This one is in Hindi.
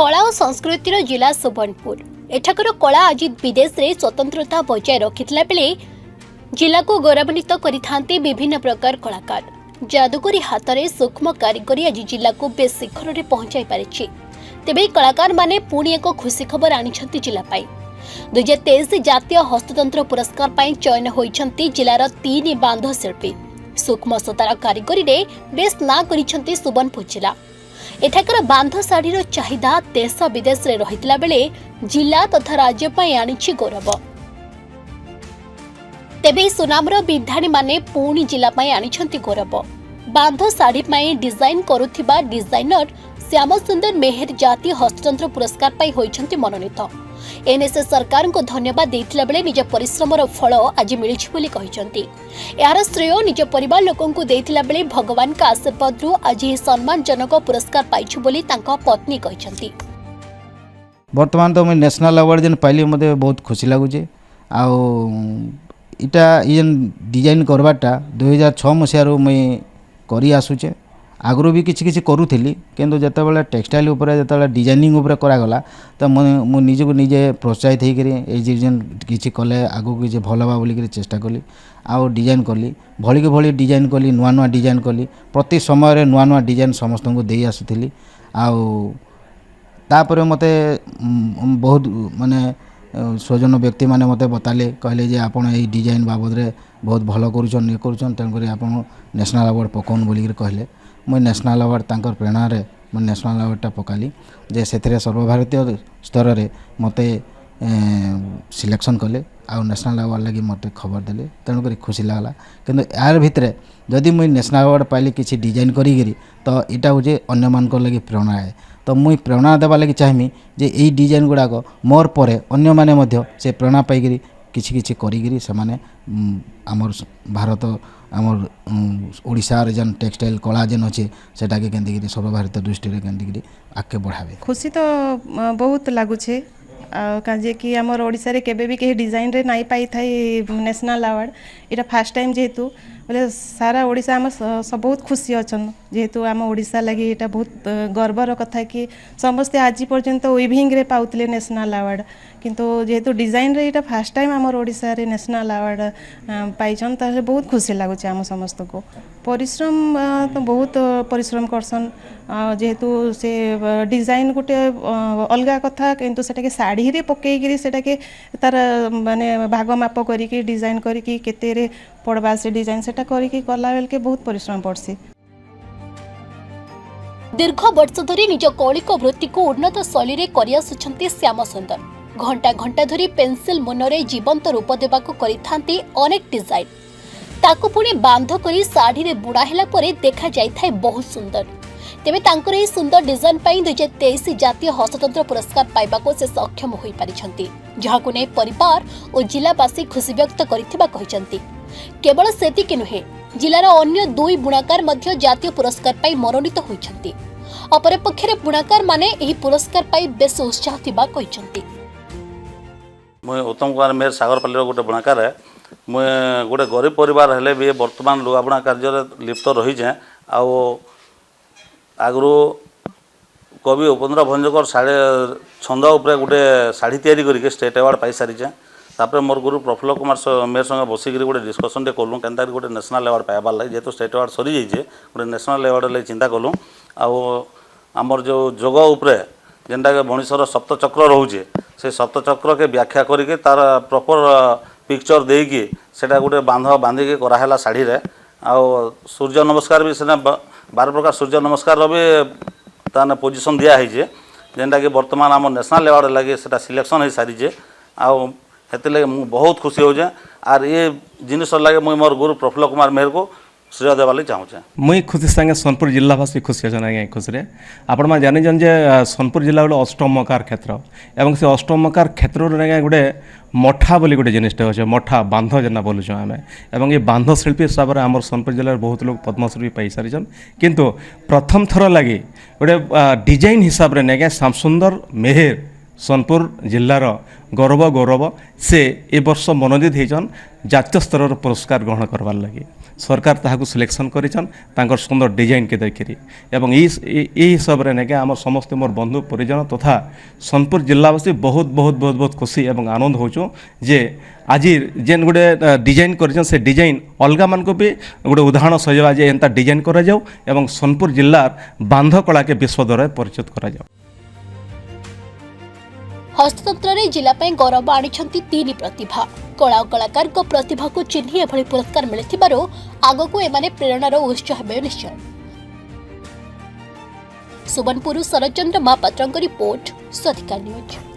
कला और संस्कृतिर जिला सुवर्णपुर एठाकर कला आज विदेश में स्वतंत्रता बजाय रखिथिला बेले जिला को गौरवान्वित करिथांते विभिन्न प्रकार कलाकार जादुकरी हाथ में सूक्ष्म कारीगरी आज जिला को बेस शिखर में पहुंचाई पारिछि। तेबे कलाकार माने पुणी एक खुशी खबर आनिछंती जिला पाई 2023 जातीय हस्ततंत्र पुरस्कार पाई चयन होइछंती जिलार 3 बांध शिल्पी सूक्ष्म सुतार कारीगरी रे बेस ना करिछंती सुवर्णपुर जिला। एठाकर बांध शाढ़ीर चाहिदा देश विदेश में रहितला बेले जिला तथा राज्य पाई आनिछि गौरव। तेबे सुनामर विधाणी माने पुणी जिला पाई आनिछंती गौरव। बांध शाढ़ी पाई डिजाइन करुथिबा डिजाइनर श्याम सुंदर मेहर जातीय हस्ततंत्र पुरस्कार पाई होइछंती मनोनीत। एनएसए सरकार को धन्यवाद देथिला बेले निज परिश्रमर फल आज मिलिछि बोली कहिसंती। यार श्रेय निज परिवार लोकन को देथिला बेले भगवान का आशीर्वाद रु आज ही सम्मानजनक पुरस्कार पाइछु बोली तांका पत्नी कहिसंती। वर्तमान तो मैं नेशनल अवार्ड जन पाइली मते बहुत खुशी लागुचे। आ इटा इन डिजाइन करवाटा 2006 मसीह मैं करी आसुचे। आगु भी किसी किसी करूली किंतु जिते बड़े टेक्सटाइल उपरे जिते डिजाइनिंग उपरे करागला तो मु निजको निजे प्रोत्साहित होकर किसी कले आगू किसी भल बा बोलिक चेष्टा कली आउ डिजाइन कली भली के भली डिजाइन कली नुआ नुआ डिजाइन कली प्रति समय नुआ नुआ डिजाइन समस्त को दे आसुली। आपर मते बहुत माने स्वजन व्यक्ति माने मते बताले कहले जे आपण ए डिजाइन बाबद रे बहुत भल करूछन ये करूछन तेणुक आप नेशनल अवार्ड पकाउन बोलिक कहले। मुझे नेशनल अवार्ड तांकर प्रेरणा रे मैं नेशनल अवार्डटा पकाली जे से सर्वभारतीय स्तर में मते सिलेक्शन कले आ नेशनल अवार्ड लगी मते खबर देले तेणुक खुशी लगला। किंतु यार भितर जदि मुझे नेशनल अवार्ड पाइली किसी डिजाइन करी तो यहाँ हूँ अन्य मान लगी प्रेरणा है तो मुई प्रेरणा देवा लगी चाहमी जे यही डिजाइन गुड़ाक मोर पर अन्य माने मध्य से प्रेरणा पाई किछि किछि करी से माने आमर भारत आमर ओडिशार जन टेक्सटाइल कला जन अच्छे सेटा के केंदी सर्वभारत दृष्टि रे केंदी आगे बढ़ावे। खुशी तो बहुत लागुछे काजे कि आमर ओडिशा रे केबे भी के डिजाइन रे नाई पाई थाई नेशनल अवार्ड इटा फर्स्ट टाइम जेहेतु बोले सारा ओडिशा आम सब बहुत खुशी अछन जेहेतु आम ओडिशा लगी एटा बहुत गर्वर कथा कि समस्ते आज पर्यंत विविंग रे पाउतले नेशनल अवार्ड किंतु जेहेतु डिजाइन रे एटा फर्स्ट टाइम आमर ओडिशा रे नेशनल अवार्ड पाइछन ताले बहुत खुशी लागुचे आम समस्त को। परिश्रम तो बहुत परिश्रम करसन जेहेतु से डिजाइन गोटे अलगा कथा किंतु सेटा के साड़ी रे पकेई सेटा के तार माने भाग माप करिके डिजाइन करिके केते रे पड़वा से डिजाइन सेटा करिके कला बेल के बहुत परिश्रम पड़सी। दीर्घ वर्ष धरी निज कौलिक वृत्ति को उन्नत शैली रे करि आसुछंती श्याम सुंदर। घंटा घंटा धरी पेंसिल मुनरे जीवंत रूप देबाको करिथांती अनेक डिजाइन ताकू पुणी बांध करी साड़ी रे बुड़ा हेला परे देखा जाइथाय बहुत सुंदर। तेबे तांकर एही सुंदर डिजाइन पाई 2023 जातीय हस्ततंत्र पुरस्कार पाइबाको से सक्षम होई पारिछंती जहाकु नै परिवार और जिलावासी खुशी व्यक्त करिथिबा कहिसंती। केवल सेतिक नुहे जिलार अन्य 2 बुणाकार मध्य जातीय पुरस्कार पाई मनोनीत होइछंती। अपरपक्षरे बुणाकार माने एही पुरस्कार पाई बेस उत्साह थिबा कहिसंती। मैं उत्तम कुमार मेहर सागरपाली गोटे बुणाकार है। मैं गोटे गरीब परिवार हेले भी वर्तमान लुगाबुणा कार्य लिप्त रही जाए आगु कवि उपेन्द्र भंजकर साढ़े छंद उपरे गोटे शाढ़ी तैयारी करके स्टेट अवार्ड पाई सारी जाए। तापर मोर गुरु प्रफुल्ल कुमार मेहर संगे बसिक गोटे डिस्कसन टे कलु केनता गोटे नेशनल अवार्ड पाइबार लगे जेहेतु स्टेट अवार्ड सरी जाइए गोटे नेशनल अवार्ड लगे चिंता कलु। आमर जो जोग उपरे जेनटा के मनीषर सप्तचक्र रोचे से सप्तचक्र के व्याख्या करके तार प्रॉपर पिक्चर देकी सेटा गोटे बांध बांधिकी कराला शाढ़ी रे आ सूर्य नमस्कार भी सेना 12 प्रकार सूर्य नमस्कार भी ताने पोजिशन दिया है जेनटा कि वर्तमान आम नेशनल अवार्ड लगे सेटा सिलेक्शन हो सारी आते बहुत खुशी हो जाए। आर ये जिनिस लगे मुझे मोर गुरु प्रफुल्ल कुमार मेहर को श्रेय देवा लगे चाहूँ। मुई खुशी संगे सोनपुर जिलावासी खुशी अच्छा आज्ञा खुशी आपण मैंने जानी जे सोनपुर जिला गोटे अष्टमकार क्षेत्र एवं से अष्टमकार क्षेत्र गोटे मठा बोली गोटे जिनटे अच्छे मठा बांध जेना बोलुँ आम एवं ये बांध शिल्पी हिसाब से आम सोनपुर जिले में बहुत लोग पद्मश्री पाई सारी किंतु प्रथम थर लगी गोटे डिजाइन हिसाब से नहीं श्याम सुंदर मेहर सोनपुर जिल्लार गौरव गौरव से ए वर्ष मनोनीत होइछन जातीय स्तर पुरस्कार ग्रहण करवार लगी सरकार ताहाकु सिलेक्शन करिछन तांकर सुंदर डिजाइन के देखिरी एवं ई हिसाब रे नेके हमर समस्त मोर बंधु परिजन तथा सोनपुर जिल्लावासी बहुत बहुत बहुत बहुत खुशी एवं आनंद होचो जे आज जेन गोटे डिजाइन करिछन से डिजाइन अलगा मान को भी गोटे उदाहरण सजवा जे एंता डिजाइन करा जाऊ एवं सोनपुर जिल्लार बांध कला के विश्व द्वारा परिचित करा जाऊ। हस्ततंत्र रे जिला ପାଇଁ गौरव आनिछंती तीन प्रतिभा कला और कलाकार को प्रतिभा को चिन्ही एभଳି पुरस्कार मिलिथिबारो आगको एमाने प्रेरणार उत्स हेबे निश्चय। सुबनपुर शरचंद्र महापात्रଙ୍କ रिपोर्ट सधिका न्यूज।